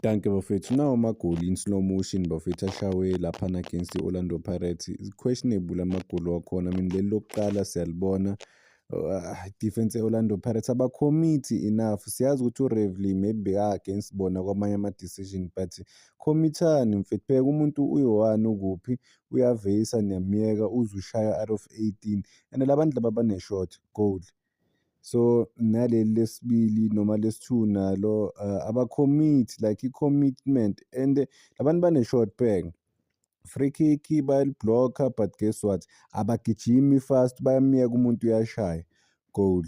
Danke bafethu. Nawo amagoli in slow motion bafethu ashawe laphana against i-Orlando Pirates. It's questionable amagoli wakhona. I mean leli lokuqala siyalibona. Defense e-Orlando Pirates abakhomithi enough. Siyazi ukuthi uRevli maybe against bona kwamanye ama-decision but khomithani mfethu. Phela umuntu uyi-one ukuphi uyaveyisa niyamyeka uze ushaya out of 18 and labantu laba bane-shot goal. So naleli lesibili noma lesi-2 nalo abakhomithi like i-commitment and labantu bane-short back. Free kick bayalibhlokha but guess what abagijimi fast bayamyeka umuntu uyashaya goal.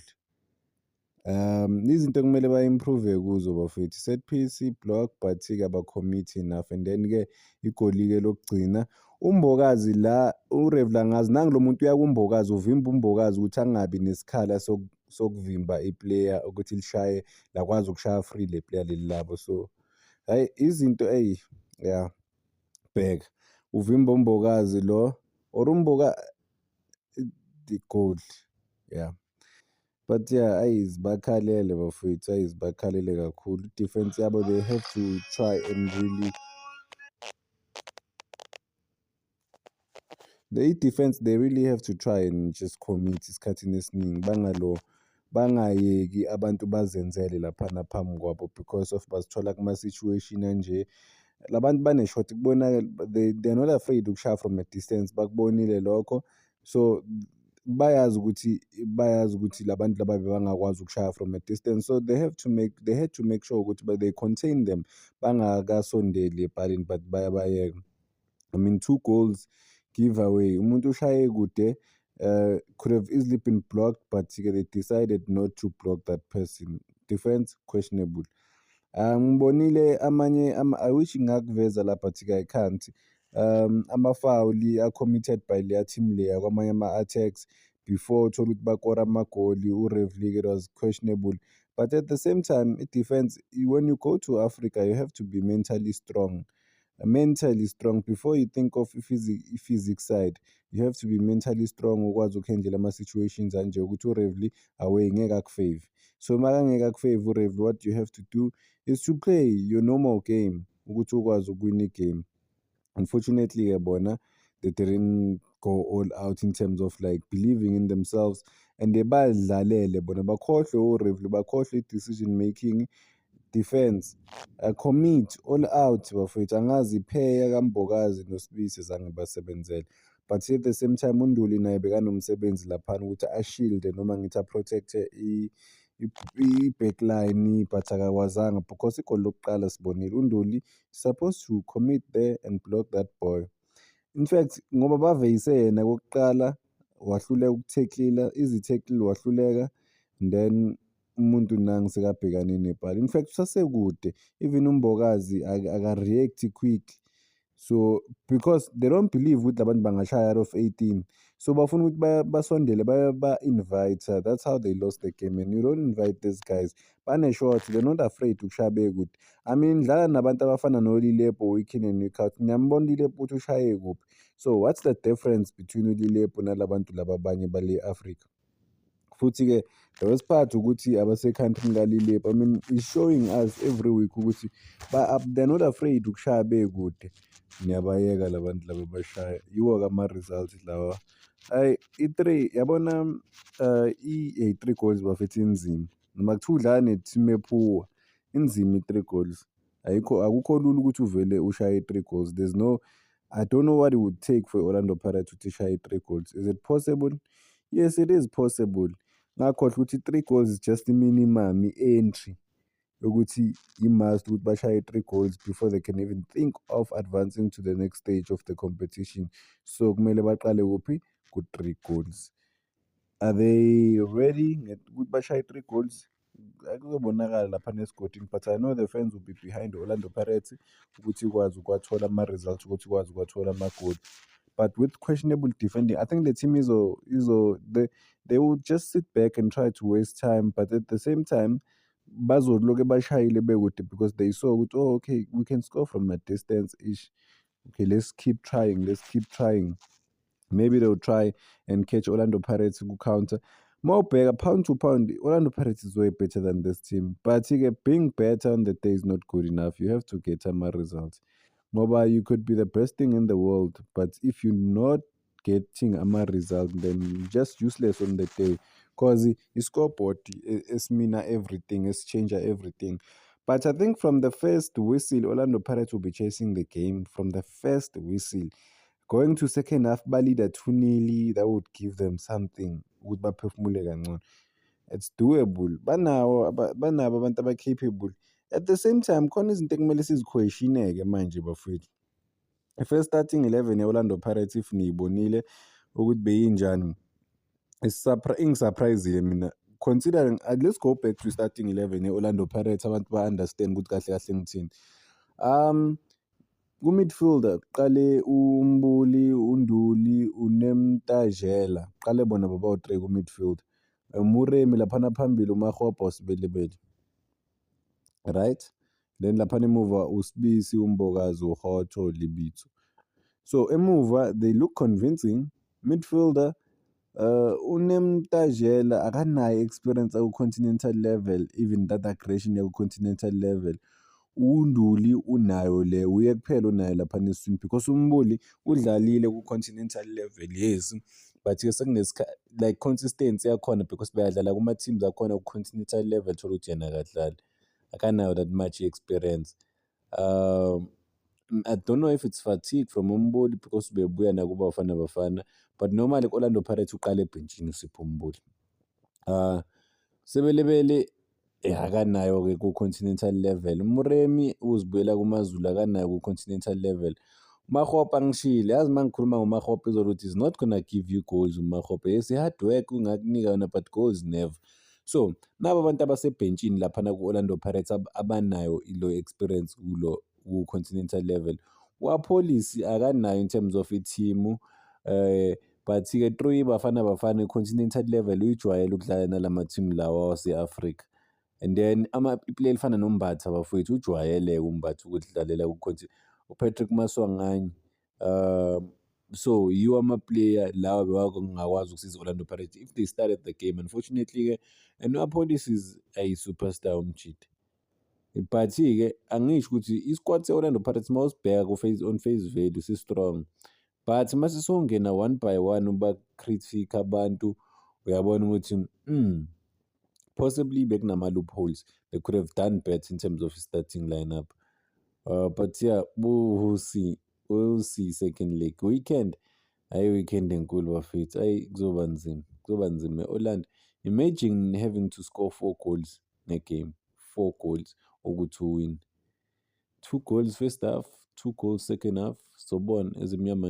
Izinto kumele ba-improve kuzo bafethu set piece block but-ke abakhomithi enough and then-ke igoli-ke lokugcina uMbokazi la uRevla ngazi nangulo muntu uyakumbokazi uvimba uMbokazi ukuthi angabi nesikhala sokuvimba iplayer ukuthi lishaye lakwazi ukushaya free le player leli labo. So hayi izinto yeah bheka uvimba uMbokazi lo or the goal yeah. But yeah ayizibakhalele bafethu ayizibakhalele kakhulu defense yabo they have to try and really the defense they really have to try and just commit isikhathini esiningi bangayeki abantu bazenzele laphana phambi kwabo because of bazithola kuma-situation anje. Labantu bane-shot kubonakala they're not afraid ukushaya from a distance bakubonile lokho so bayazi ukuthi labantu laba bangakwazi ukushaya from a distance so they had to make sure ukuthi they contain them bangakasondeli ebhaleni but bayabayeka. I mean 2 goals giveaway umuntu ushaye kude could have easily been blocked but they decided not to block that person. Defense questionable. Ngibonile amanye I wish ngakuveza lapha but I can't. Amafawuli committed by leya team leya kwamanye ama-attacks before uthola ukuthi bakora amagoli uRevli it was questionable but at the same time i-defense when you go to Africa you have to be mentally strong before you think of i-physics side you have to be mentally strong ukwazi ukuhandle ama-situations anje ukuthi uRevli away ngeke akufave. So makangeke akufave uRevli what you have to do is to play your normal game ukuthi ukwazi ukuwina igame. Unfortunately bona they didn't go all out in terms of like believing in themselves and badlalele bona bakhohlwe uRevli bakhohlwe i-decision making. Defense commit all out bafethu angazi ipheya kaMbokazi noSibisi zange basebenzele but at the same time uNduli naye bekanomsebenzi laphana ukuthi ashilde noma ngithi aprotecte i-backline but akakwazanga because igoli lokuqala sibonile uNduli supposed to commit there and block that boy. In fact ngoba baveyise yena kokuqala wahluleka ukutacklea izi-tackle wahluleka and then umuntu nangu sekabhekane nebhala. In fact usasekude even uMbokazi aka-react quick so because they don't believe ukuthi abantu bangashaya out of 18 so bafuna ukuthi basondele ba-invite that's how they lost the game and you don't invite these guys bane-short they're not afraid ukushaya bekude. I mean dlala nabantu abafana noLilepo week in and week out ngiyambona uLilepo ukuthi ushaye kuphi so what's the difference between uLilepo nalabantu laba abanye bale Africa futhi-ke the worst part ukuthi abase-country kaLilepo I mean is showing us every week ukuthi they're not afraid ukushaya bekude. Niyabayeka labantu laba bashaya yiwo-ke ama-results lawa. I-3 yabona i-3 goals bafethu inzima noma kuthiwa udlala ne-team ephuwa inzima i-3 goals akukho lula ukuthi uvele ushaye 3 goals. There's no I don't know what it would take for Orlando Pirates ukuthi ishaye 3 goals. Is it possible? Yes it is possible. Ngakhohlwa ukuthi 3 goals is just i-minimum i-entry ukuthi i-must ukuthi bashaye 3 goals before they can even think of advancing to the next stage of the competition. So kumele baqale kuphi ku-3 goals. Are they ready ukuthi bashaye 3 goals? Akuzobonakala lapha ne-scoring but I know the fans will be behind Orlando Pirates ukuthi ikwazi ukwathola ama-results ukuthi ikwazi ukwathola amagoli. But with questionable defending, I think the team they will just sit back and try to waste time. But at the same time, bazoloke bashayile bekude because they saw ukuthi okay, we can score from a distance ish. Okay, let's keep trying. Maybe they'll try and catch Orlando Pirates who counter. Mawubheka pound to pound, Orlando Pirates is way better than this team. But being better on the day is not good enough. You have to get results. Ngoba you could be the best thing in the world, but if you're not getting result, then you're just useless on the day. Because scoreboard is mina everything, it's changer everything. But I think from the first whistle, Orlando Pirates will be chasing the game. From the first whistle, going to second half, leader 2-0, that would give them something. Ukuthi baphefumule kangcono. It's doable. Banabo abantu aba-capable. At the same time, khona izinto ekumele sizikhweshineke manje bafowethu. I-first starting 11 ye-Orlando Pirates if niyibonile ukuthi beyinjani, ingisurprise-ile mina considering, let's go back to starting 11 ye-Orlando Pirates, abantu ba-understand ukuthi kahle kahle ngithini. Ku-midfielder kuqale uMbuli, uNduli, uNemtajela, kuqale bona babawu-3 ku-midfield. Muremi laphana phambili, uMakgopa, uSibelebele, right? Then laphana emuva uSibisi, uMbokazi, uHotho, Libitso. So emuva they look convincing. Midfielder uNemtajela akanayo experience aku-continental level, even that aggression yaku-continental level. uNduli unayo le, uye kuphela unayo lapha neswini, because uMbuli udlalile ku-continental level, yes, but-ke like consistency yakhona because bayadlala kuma-teams akhona ku-continental level, thola ukuthi yena akadlali, akanayo that much experience. I don't know if it's fatigue from uMbuli because bebuya nakuba Bafana Bafana, but normally ku-Orlando Pirates uqala ebhentshini uSipho Mbuli. Sebelebele akanayo-ke ku-continental level. Muremi uzibuyela kumaZulu, akanayo ku-continental level. uMakgopa ngishile, yazi uma ngikhuluma ngoMakgopa izoluthi is not gonna give you goals uMakgopa. Yes, hard work ungakunika yona, but goals never. So nabo abantu abasebhentshini laphana ku-Orlando Pirates abanayo ilo experience ku-continental level. Policy akanayo in terms of i-team, but-ke Troy Bafana Bafana i-continental level uyijwayele ukudlala nalama-team lawa wase-Africa. And then iplayer elifana noMbatha bafowethu ujwayele uMbatha ukuthi dlalela uPatrick Maswanganye. So yiwo ama-player lawa bewangakwazi ukusiza Orlando Pirates if they started the game. Unfortunately-ke Policy is superstar umjidi. But-ke angisho ukuthi isquad se-Orlando Pirates mawusibheka on face value si-strong, but mase songena one by one uba-critic abantu, uyabona ukuthi possibly bekunama-loopholes. They could have done better in terms of starting lineup. But yeah, we'll see second leg. Weekend enkulu bafethu. Kuzoba nzima. Orlando, imagine having to score 4 goals in a game. 4 goals ukuthi win. 2 goals first half, 2 goals second half. So bon ezimnyama